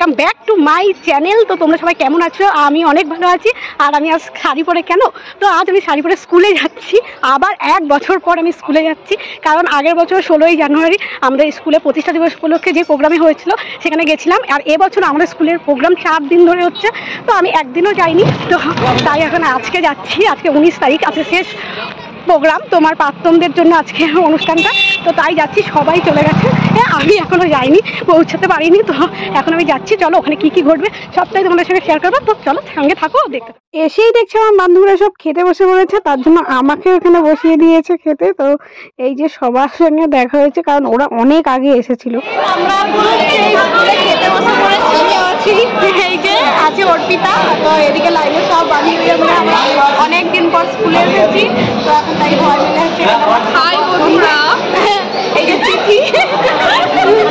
Welcome back to my channel. তো তোমরা সবাই কেমন আছো? আমি অনেক ভালো আছি। আর আমি আজ শাড়ি পরে কেন, তো আজ আমি শাড়ি পরে স্কুলে যাচ্ছি। আবার 1 বছর পর আমি স্কুলে যাচ্ছি, কারণ আগের বছর 16ই জানুয়ারি আমাদের স্কুলে প্রতিষ্ঠা দিবস উপলক্ষে যে প্রোগ্রামে হয়েছিল সেখানে গেছিলাম। আর এবছর আমাদের স্কুলের প্রোগ্রাম 4 দিন ধরে হচ্ছে, তো আমি একদিনও যাইনি। তো তাই এখন আজকে যাচ্ছি। আজকে 19 তারিখ, আজকে শেষ প্রোগ্রাম তোমার প্রাক্তনদের জন্য আজকে অনুষ্ঠানটা। তো তাই যাচ্ছি, সবাই চলে গেছে, আমি এখনো যাইনি, পৌঁছাতে পারিনি। তো এখন আমি যাচ্ছি, চলো ওখানে কি কি ঘটবে সবটাই তোমাদের সঙ্গে শেয়ার করবো। তো চলো সঙ্গে থাকো, দেখতে। এসেই দেখছি আমার বান্ধবীরা সব খেতে বসে পড়েছে, তার জন্য আমাকে ওখানে বসিয়ে দিয়েছে খেতে। তো এই যে সবার সঙ্গে দেখা হয়েছে, কারণ ওরা অনেক আগে এসেছিল। আমরা খেতে বসে পড়েছি। এই যে আছে অর্পিতা, তো এদিকে লাইনে সব বানিয়ে আমরা অনেকদিন পর স্কুলে এসেছি। তো এখন তাই ভয় মিলে আছে। হাই বন্ধুরা, এই যে তিথি,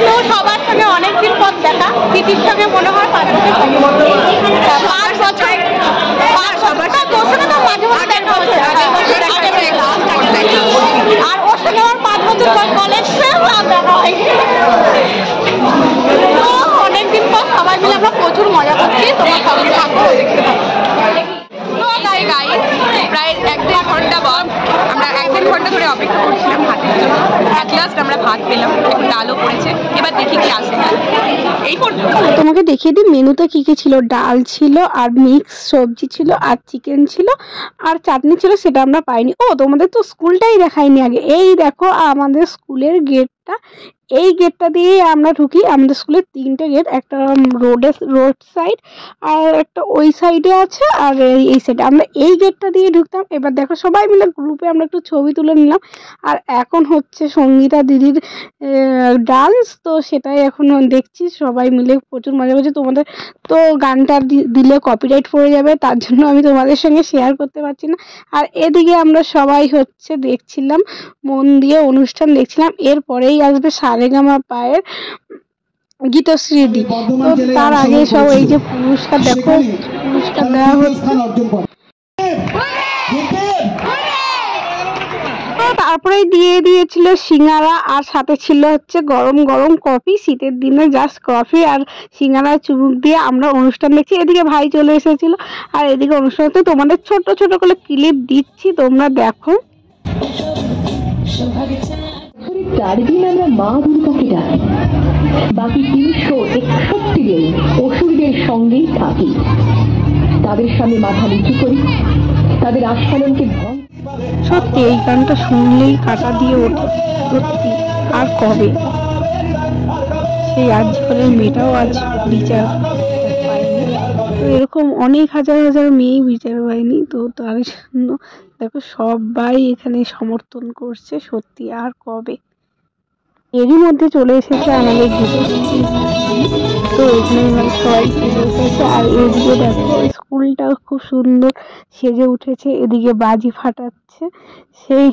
তো সবার সঙ্গে অনেকদিন পর দেখা। তিথির সঙ্গে মনে হয় 5 বছর থাকে, 5 বছর তোর সঙ্গে তো মাঝে মাঝে দেখা হচ্ছে। আর ওর সঙ্গে আমার 5 বছর পর কলেজ দেখা হয়। তো অনেকদিন পর সবাই মিলে আমরা প্রচুর মজা করছি। তোমার সঙ্গে থাকবো, দেখতে থাকো। প্রায় 1-1.5 ঘন্টা পর আমরা 1-1.5 ঘন্টা ধরে অপেক্ষা করছিলাম ভাতের জন্য। অ্যাট লাস্ট আমরা ভাত পেলাম, এখন ডালও পড়েছে। এবার দেখি কি আসে না। এই তোমাকে দেখিয়ে দিই মেনুতে কি কি ছিল। ডাল ছিল, আর মিক্স সবজি ছিল, আর চিকেন ছিল, আর চাটনি ছিল, সেটা আমরা পাইনি। ও তোমাদের তো স্কুলটাই দেখাইনি আগে। এই দেখো আমাদের স্কুলের গেটটা, এই গেটটা দিয়ে আমরা ঢুকি। আমাদের স্কুলের 3টে গেট, একটা রোড সাইড, আর একটা ওই সাইডে আছে, আর এই সাইডে। আমরা এই গেটটা দিয়ে ঢুকতাম। এবার দেখো সবাই মিলে গ্রুপে আমরা একটু ছবি তুলে নিলাম। আর এখন হচ্ছে সঙ্গীতা দিদির ডান্স, তো সেটাই এখন দেখছি। সবাই মিলে প্রচুর মজা করছি। তোমাদের তো গানটা দিলে কপিরাইট পড়ে যাবে, তার জন্য আমি তোমাদের সঙ্গে শেয়ার করতে পারছি না। আর এদিকে আমরা সবাই হচ্ছে দেখছিলাম, মন দিয়ে অনুষ্ঠান দেখছিলাম। এরপরেই আসবে সারেগামা পায়ের গীতশ্রী দি। তো তার আগে সব এই যে পুরস্কার, দেখো পুরস্কার দেওয়া হচ্ছে। তারপরে দিয়ে দিয়েছিল সিঙ্গারা, আর সাথে ছিল হচ্ছে গরম গরম কফি। শীতের দিনে জাস্ট কফি আর সিঙ্গারা চুমুক দিয়ে আমরা অনুষ্ঠান দেখছি। এদিকে ভাই চলে এসেছিল, আর এদিকে অনুষ্ঠান হচ্ছে। তোমাদের ছোট ছোট করে ক্লিপ দিচ্ছি, তোমরা দেখো। 4 দিন আমরা মা দুর্গাকে ডাকি, বাকি 361 দিন অসুরদের সঙ্গেই থাকি। তাদের সামনে মাথা নিচু করি, তাদের আস্ফালনকে ভয়। সত্যি এই গানটা শুনলেই কাটা দিয়ে ওঠে। সত্যি আর কবে সেই আজকালের মেয়েটাও আজ বিচার পায়নি। তো এরকম অনেক হাজার হাজার মেয়ে বিচার পায়নি। তো তার জন্য দেখো সবাই এখানে সমর্থন করছে। সত্যি আর কবে। এরই মধ্যে চলে এসেছে আমাদের গীতশ্রী। তো এখানে মানে সবাই সেজে উঠেছে। আর এদিকে দেখো স্কুলটা খুব সুন্দর সেজে উঠেছে। এদিকে বাজি ফাটাচ্ছে। সেই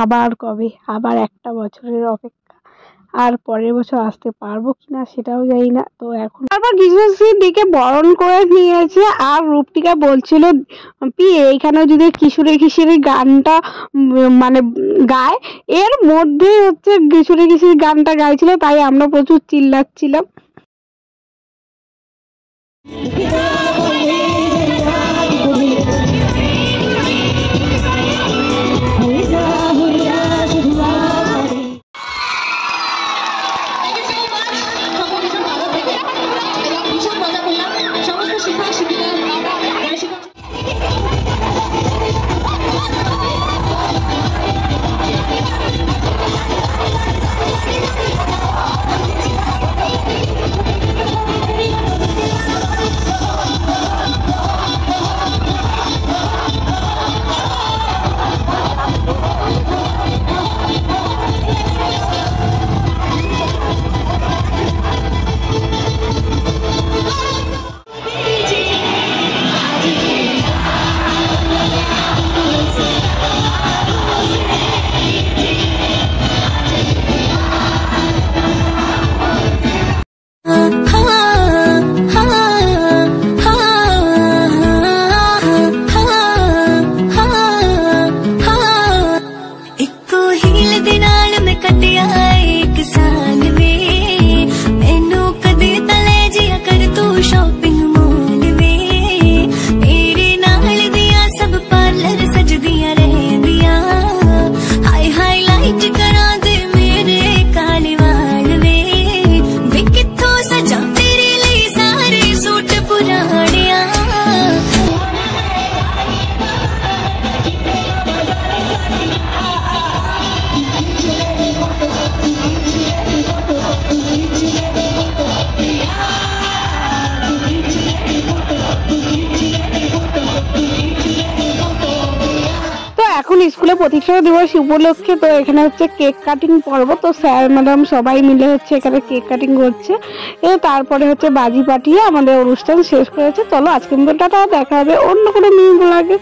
আবার কবে, আবার 1টা বছরের অপেক্ষা। আর পরের বছর আসতে পারবো কিনা সেটাও জানি না। তো এখন আবার গীতশ্রীর দিকে বরণ করে নিয়েছে। আর রূপটিকা বলছিল এইখানে যদি কিশোরী কিশোরী গানটা মানে গায়, এর মধ্যে হচ্ছে কিশোরী কিশোরী গানটা গাইছিল, তাই আমরা প্রচুর চিল্লাচ্ছিলাম। স্কুলে প্রতিষ্ঠা দিবস উপলক্ষে তো এখানে হচ্ছে কেক কাটিং পর্ব। তো স্যার ম্যাডাম সবাই মিলে হচ্ছে এখানে কেক কাটিং করছে। তারপরে হচ্ছে বাজি পাঠিয়ে আমাদের অনুষ্ঠান শেষ করেছে। চলো আজকের মতো টাটা, দেখা হবে অন্য কোনো নিউ ব্লগে।